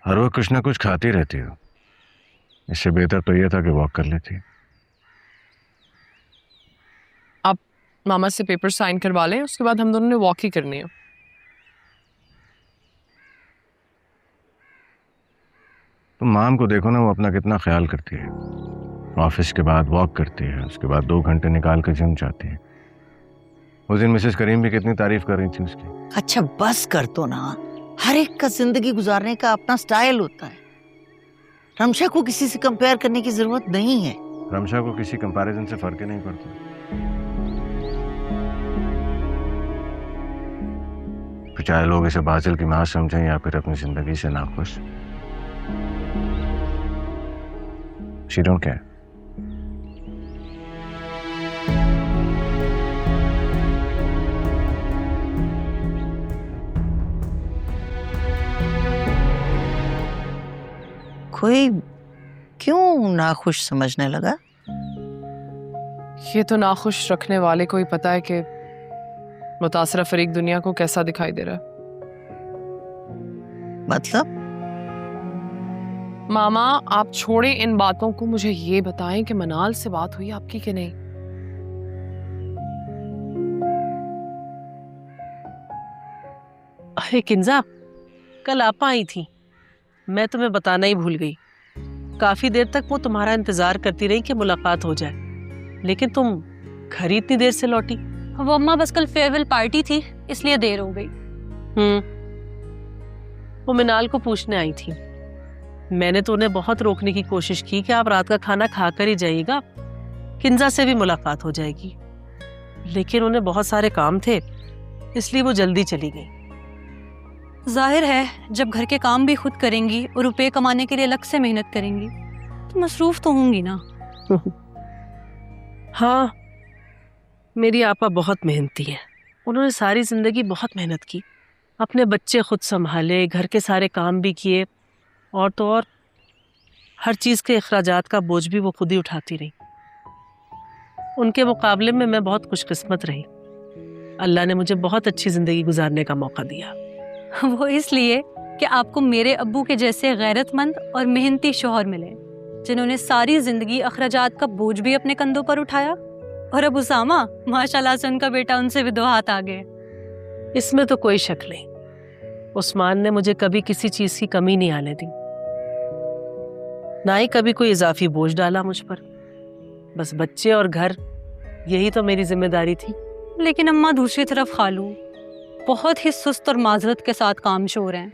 ہر وقت کچھ نہ کچھ کھاتی رہتی ہو، اس سے بہتر تو یہ تھا کہ واک کر لیتی۔ آپ ماما سے پیپر سائن کروا لیں، اس کے بعد ہم دونوں نے واک ہی کرنی ہے۔ تم مام کو دیکھو نا، وہ اپنا کتنا خیال کرتی ہے، آفس کے بعد واک کرتی ہے، اس کے بعد 2 گھنٹے نکال کے جم جاتی ہے۔ اس دن مسز کریم بھی کتنی تعریف کر رہی تھی اس کی۔ اچھا بس کر دو نا، ہر ایک کا زندگی گزارنے کا اپنا سٹائل ہوتا ہے، رمشا کو کسی سے کمپیئر کرنے کی ضرورت نہیں ہے۔ رمشا کو کسی کمپیریزن سے فرق ہی نہیں پڑتا۔ پھر چاہے لوگ اسے باطل کی ماں سمجھیں یا پھر اپنی زندگی سے ناخوش، she don't care۔ کوئی کیوں ناخوش سمجھنے لگا؟ یہ تو ناخوش رکھنے والے کو ہی پتا ہے کہ متاثرہ فریق دنیا کو کیسا دکھائی دے رہا ہے۔ مطلب ماما آپ چھوڑیں ان باتوں کو، مجھے یہ بتائیں کہ منال سے بات ہوئی آپ کی کہ نہیں؟ ارے کنزا، کل آپ آئی تھی، میں تمہیں بتانا ہی بھول گئی۔ کافی دیر تک وہ تمہارا انتظار کرتی رہی کہ ملاقات ہو جائے، لیکن تم گھر ہی اتنی دیر سے لوٹی۔ وہ اماں بس کل فیئرویل پارٹی تھی اس لیے دیر ہو گئی۔ وہ منال کو پوچھنے آئی تھی، میں نے تو انہیں بہت روکنے کی کوشش کی کہ آپ رات کا کھانا کھا کر ہی جائیے گا، کنزا سے بھی ملاقات ہو جائے گی، لیکن انہیں بہت سارے کام تھے اس لیے وہ جلدی چلی گئی۔ ظاہر ہے جب گھر کے کام بھی خود کریں گی اور روپے کمانے کے لیے الگ سے محنت کریں گی تو مصروف تو ہوں گی نا۔ ہاں، میری آپا بہت محنتی ہے، انہوں نے ساری زندگی بہت محنت کی، اپنے بچے خود سنبھالے، گھر کے سارے کام بھی کیے، اور تو اور ہر چیز کے اخراجات کا بوجھ بھی وہ خود ہی اٹھاتی رہی۔ ان کے مقابلے میں میں بہت خوش قسمت رہی، اللہ نے مجھے بہت اچھی زندگی گزارنے کا موقع دیا۔ وہ اس لیے کہ آپ کو میرے ابو کے جیسے غیرت مند اور محنتی شوہر ملے، جنہوں نے ساری زندگی اخراجات کا بوجھ بھی اپنے کندھوں پر اٹھایا، اور اب اسامہ ماشاءاللہ سے ان کا بیٹا ان سے بھی 2 ہاتھ آگے۔ اس میں تو کوئی شک نہیں، عثمان نے مجھے کبھی کسی چیز کی کمی نہیں آنے دی، نہ ہی کبھی کوئی اضافی بوجھ ڈالا مجھ پر، بس بچے اور گھر یہی تو میری ذمہ داری تھی۔ لیکن اماں دوسری طرف خالو بہت ہی سست اور معذرت کے ساتھ کام شور ہیں۔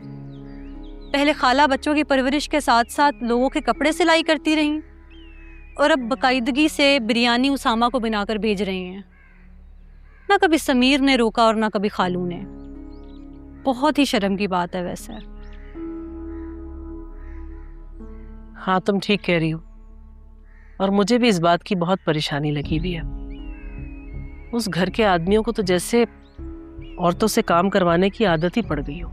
پہلے خالہ بچوں کی پرورش کے ساتھ ساتھ لوگوں کے کپڑے سلائی کرتی رہیں، اور اب باقاعدگی سے بریانی اسامہ کو بنا کر بھیج رہی ہیں۔ نہ کبھی سمیر نے روکا اور نہ کبھی خالو نے۔ بہت ہی شرم کی بات ہے ویسے۔ ہاں تم ٹھیک کہہ رہی ہو، اور مجھے بھی اس بات کی بہت پریشانی لگی ہوئی ہے۔ اس گھر کے آدمیوں کو تو جیسے عورتوں سے کام کروانے کی عادت ہی پڑ گئی ہو۔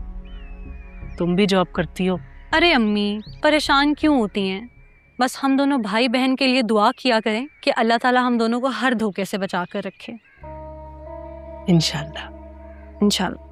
تم بھی جاب کرتی ہو۔ ارے امی پریشان کیوں ہوتی ہیں؟ بس ہم دونوں بھائی بہن کے لیے دعا کیا کریں کہ اللہ تعالیٰ ہم دونوں کو ہر دھوکے سے بچا کر رکھے۔ انشاءاللہ۔ انشاءاللہ۔